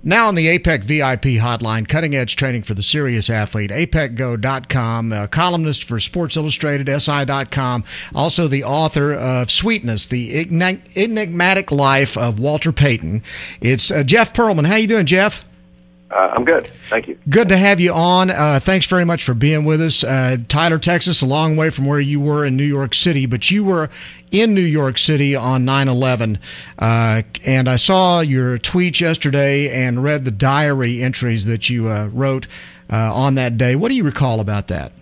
Now on the APEC VIP hotline, cutting-edge training for the serious athlete, apecgo.com, columnist for Sports Illustrated, SI.com, also the author of Sweetness, the Enigmatic Life of Walter Payton. It's Jeff Pearlman. How you doing, Jeff? I'm good. Thank you. Good to have you on. Thanks very much for being with us. Tyler, Texas, a long way from where you were in New York City, but you were in New York City on 9/11, and I saw your tweets yesterday and read the diary entries that you wrote on that day. What do you recall about that?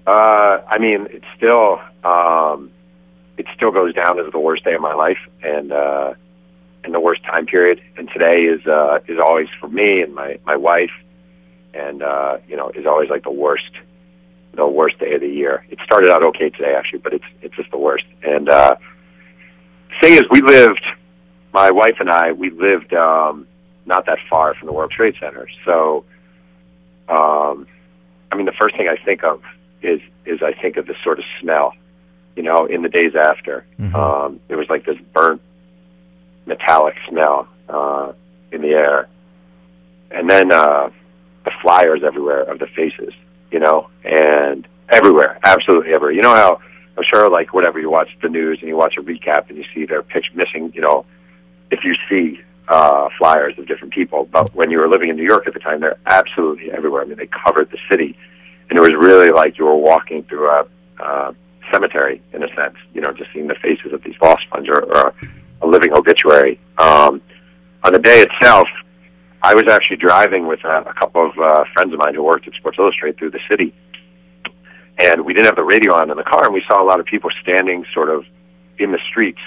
I mean, it still goes down as the worst day of my life, and the worst time period. And today is always for me and my wife, and is always like the worst day of the year. It started out okay today actually, but it's just the worst. And the thing is, my wife and I lived not that far from the World Trade Center. So I mean, the first thing I think of is I think of this sort of smell, in the days after. Mm-hmm. It was like this burnt metallic smell in the air, and then the flyers everywhere of the faces, and everywhere, absolutely everywhere. You know how I'm sure, like, whatever, you watch the news and you watch a recap and you see their picture missing, if you see flyers of different people, but when you were living in New York at the time, they're absolutely everywhere. I mean, they covered the city, and it was really like you were walking through a cemetery in a sense, just seeing the faces of these lost ones or a living obituary. On the day itself, I was actually driving with a couple of friends of mine who worked at Sports Illustrated through the city, and we didn't have the radio on in the car, and we saw a lot of people standing sort of in the streets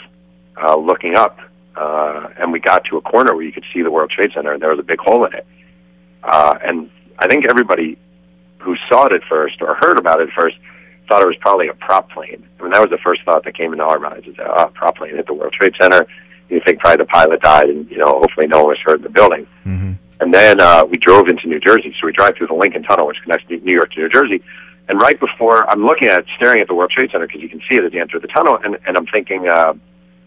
looking up, and we got to a corner where you could see the World Trade Center, and there was a big hole in it. And I think everybody who saw it at first or heard about it first thought it was probably a prop plane. I mean, that was the first thought that came into our minds, is a prop plane hit the World Trade Center. You think probably the pilot died, and, hopefully no one was hurt in the building. Mm-hmm. And then we drove into New Jersey. So we drive through the Lincoln Tunnel, which connects New York to New Jersey. And right before, I'm looking at it, staring at the World Trade Center, because you can see it as you enter the tunnel, and I'm thinking, and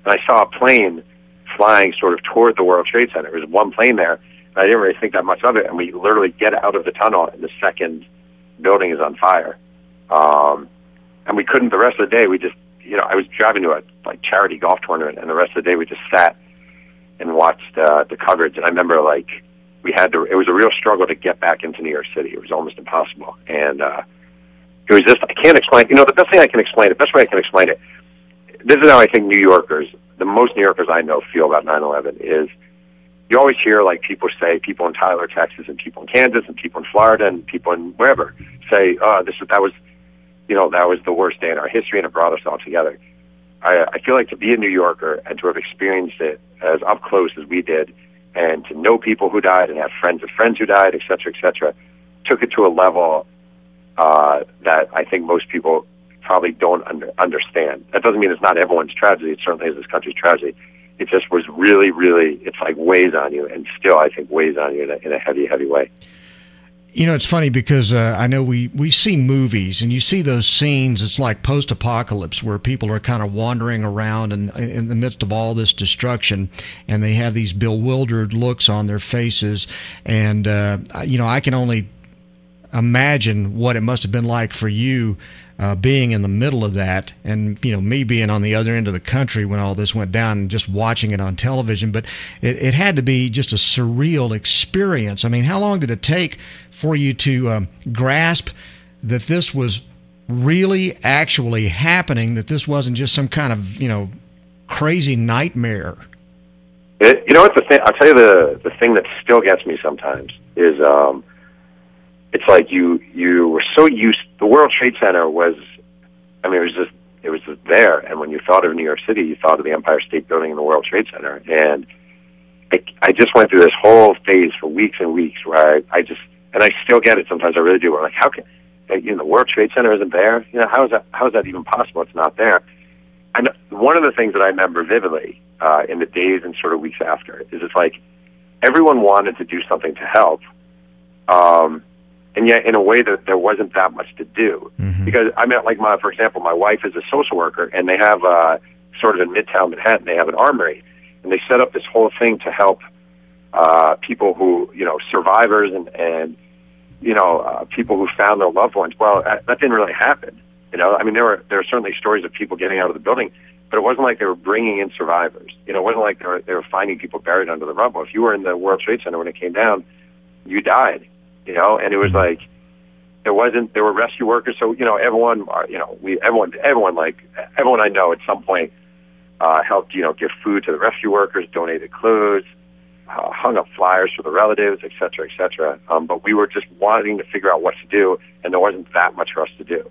I saw a plane flying sort of toward the World Trade Center. There was one plane there, and I didn't really think that much of it, and we literally get out of the tunnel, and the second building is on fire. And we couldn't, the rest of the day, we just, I was driving to a charity golf tournament, and the rest of the day we just sat and watched the coverage. And I remember, it was a real struggle to get back into New York City. It was almost impossible. And it was just, I can't explain, the best way I can explain it, this is how I think the most New Yorkers I know feel about 9/11 is, you always hear, people say, people in Tyler, Texas, and people in Kansas, and people in Florida, and people in wherever say, that was the worst day in our history, and it brought us all together. I feel like to be a New Yorker and to have experienced it as up close as we did, and to know people who died and have friends of friends who died, et cetera, took it to a level that I think most people probably don't understand. That doesn't mean it's not everyone's tragedy. It certainly is this country's tragedy. It just was really, really, it's like weighs on you, and still I think weighs on you in a heavy, heavy way. It's funny because I know we see movies, and you see those scenes. It's like post-apocalypse, where people are kind of wandering around in the midst of all this destruction, and they have these bewildered looks on their faces. And I can only imagine what it must have been like for you being in the middle of that, and me being on the other end of the country when all this went down and just watching it on television. But it had to be just a surreal experience. I mean, how long did it take for you to grasp that this was really actually happening, that this wasn't just some kind of crazy nightmare? What's the thing? I'll tell you the thing that still gets me sometimes is it's like you were so used. The World Trade Center was, it was just there. And when you thought of New York City, you thought of the Empire State Building and the World Trade Center. And I just went through this whole phase for weeks and weeks where I still get it sometimes. I really do. I'm like, how can the World Trade Center isn't there? How is that even possible? It's not there. And one of the things that I remember vividly in the days and sort of weeks after is it's like everyone wanted to do something to help. And yet, in a way that there wasn't that much to do, mm-hmm. because for example, my wife is a social worker, and they have sort of in Midtown Manhattan, they have an armory, and they set up this whole thing to help people who, survivors and people who found their loved ones. Well, that didn't really happen. I mean, there are certainly stories of people getting out of the building, but it wasn't like they were bringing in survivors. It wasn't like they were finding people buried under the rubble. If you were in the World Trade Center when it came down, you died. And it was like there were rescue workers. So everyone I know at some point helped give food to the rescue workers, donated clothes, hung up flyers for the relatives, et cetera, et cetera. But we were just wanting to figure out what to do, and there wasn't that much for us to do.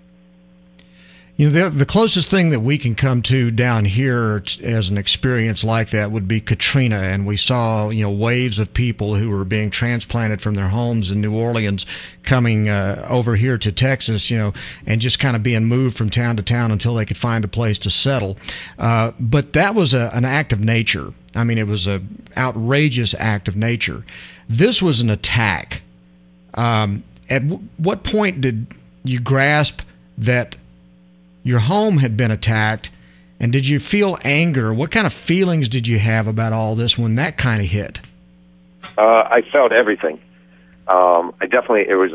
The closest thing that we can come to down here as an experience like that would be Katrina, and we saw waves of people who were being transplanted from their homes in New Orleans coming over here to Texas, and just kind of being moved from town to town until they could find a place to settle. But that was an act of nature. I mean, it was an outrageous act of nature. This was an attack. At what point did you grasp that your home had been attacked, and did you feel anger? What kind of feelings did you have about all this when that kind of hit? I felt everything. I was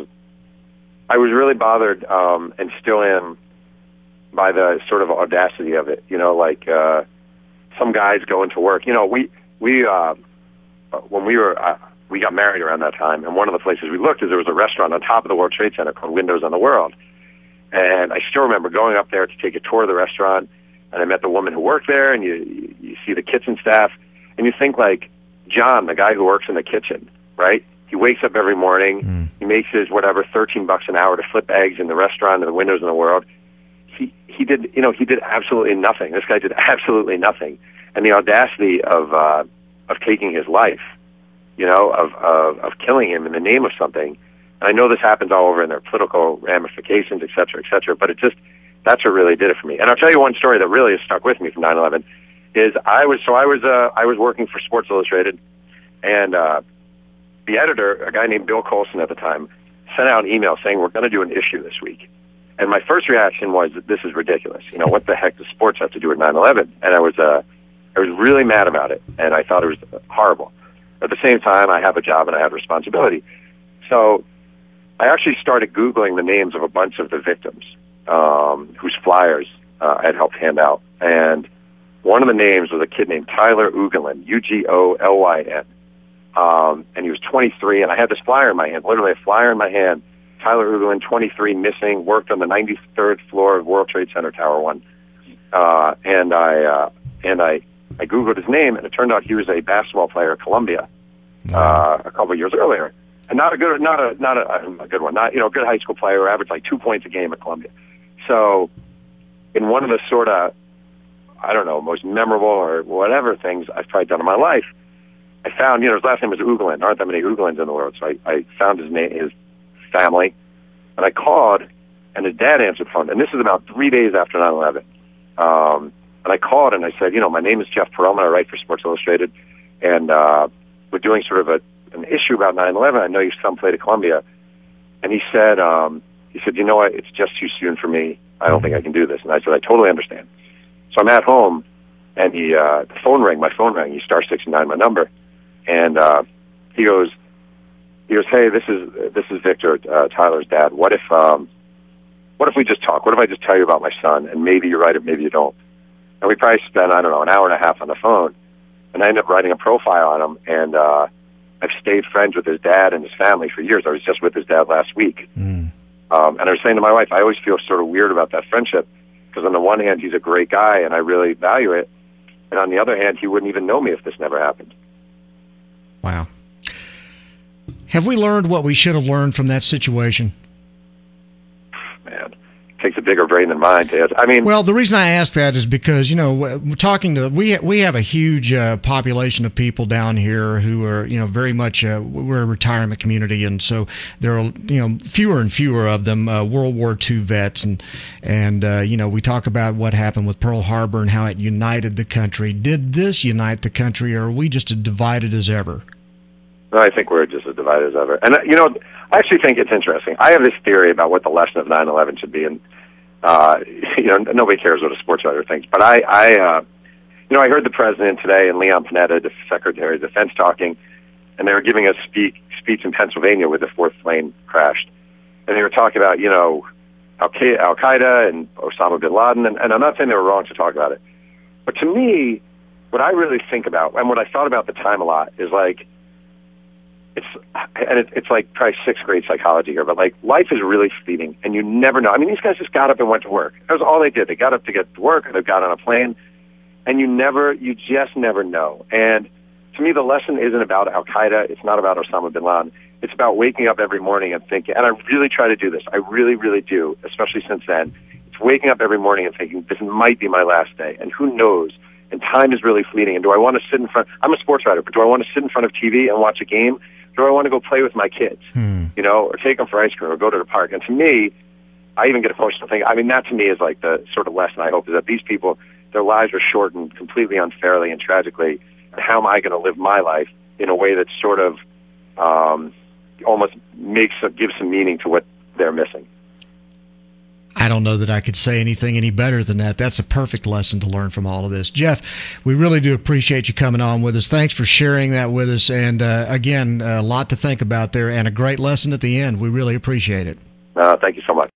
really bothered, and still am, by the sort of audacity of it. Some guys going to work. When we got married around that time, and one of the places we looked is there was a restaurant on top of the World Trade Center called Windows on the World. And I still remember going up there to take a tour of the restaurant, and I met the woman who worked there, and you see the kitchen staff, and you think like John, the guy who works in the kitchen, right? He wakes up every morning, he makes his $13 an hour to flip eggs in the restaurant and the Windows in the World. He did absolutely nothing. This guy did absolutely nothing, and the audacity of taking his life, of killing him in the name of something. And I know this happens all over in their political ramifications, et cetera, but that's what really did it for me. And I'll tell you one story that really has stuck with me from 9/11 is I was working for Sports Illustrated, and the editor, a guy named Bill Colson at the time, sent out an email saying we're going to do an issue this week. And my first reaction was that this is ridiculous. What the heck does sports have to do with 9/11? And I was really mad about it, and I thought it was horrible. At the same time, I have a job and I have responsibility. So I actually started Googling the names of a bunch of the victims whose flyers I had helped hand out. And one of the names was a kid named Tyler Ugelin, Ugolyn. And he was 23, and I had this flyer in my hand, literally a flyer in my hand. Tyler Ugelin, 23, missing, worked on the 93rd floor of World Trade Center, Tower 1. And I Googled his name, and it turned out he was a basketball player at Columbia a couple of years earlier. And not a good one, a good high school player who averaged like 2 points a game at Columbia. So in one of the sort of, most memorable or whatever things I've probably done in my life, I found, his last name was Ugelin. There aren't that many Ugelins in the world. So I found his name, his family, and I called, and his dad answered the phone. And this is about 3 days after 9/11. And I called and I said, my name is Jeff Pearlman. I write for Sports Illustrated, and we're doing sort of an issue about 9/11. I know your son played at Columbia. And he said, you know what, it's just too soon for me. I don't think I can do this. And I said, I totally understand. So I'm at home, and my phone rang. He *6 my number. And he goes, hey, this is Victor, Tyler's dad. What if we just talk? What if I just tell you about my son, and maybe you're right, or maybe you don't? And we probably spent, an hour and a half on the phone, and I ended up writing a profile on him, and I've stayed friends with his dad and his family for years. I was just with his dad last week. And I was saying to my wife, I always feel sort of weird about that friendship, because on the one hand, he's a great guy, and I really value it, and on the other hand, he wouldn't even know me if this never happened. Wow. Have we learned what we should have learned from that situation? Man, it takes a bigger brain than mine, Ted. Well, the reason I ask that is because, we have a huge population of people down here who are, very much, we're a retirement community, and so there are, fewer and fewer of them, World War II vets, and we talk about what happened with Pearl Harbor and how it united the country. Did this unite the country, or are we just as divided as ever? No, I think we're just as divided as ever. And, I actually think it's interesting. I have this theory about what the lesson of 9/11 should be, and, nobody cares what a sports writer thinks. But I heard the president today and Leon Panetta, the Secretary of Defense, talking, and they were giving a speech in Pennsylvania where the fourth plane crashed, and they were talking about, you know, Al Qaeda and Osama bin Laden, and I'm not saying they were wrong to talk about it, but to me, what I really think about, and what I thought about at the time a lot, is like, it's like probably sixth grade psychology here, but like life is really fleeting, and you never know. I mean, these guys just got up and went to work. That was all they did. They got up to get to work, or they got on a plane, and you just never know. And to me, the lesson isn't about Al Qaeda. It's not about Osama bin Laden. It's about waking up every morning and thinking. And I really try to do this. I really, really do, especially since then. It's waking up every morning and thinking, this might be my last day, and who knows? And time is really fleeting. And do I want to sit in front? I'm a sports writer, but do I want to sit in front of TV and watch a game? Do I want to go play with my kids, you know, or take them for ice cream or go to the park? And to me, I even get emotional thinking. I mean, that to me is like the sort of lesson I hope, is that these people, their lives are shortened completely unfairly and tragically. And how am I going to live my life in a way that sort of almost gives some meaning to what they're missing? I don't know that I could say anything any better than that. That's a perfect lesson to learn from all of this. Jeff, we really do appreciate you coming on with us. Thanks for sharing that with us. And again, a lot to think about there, and a great lesson at the end. We really appreciate it. Thank you so much.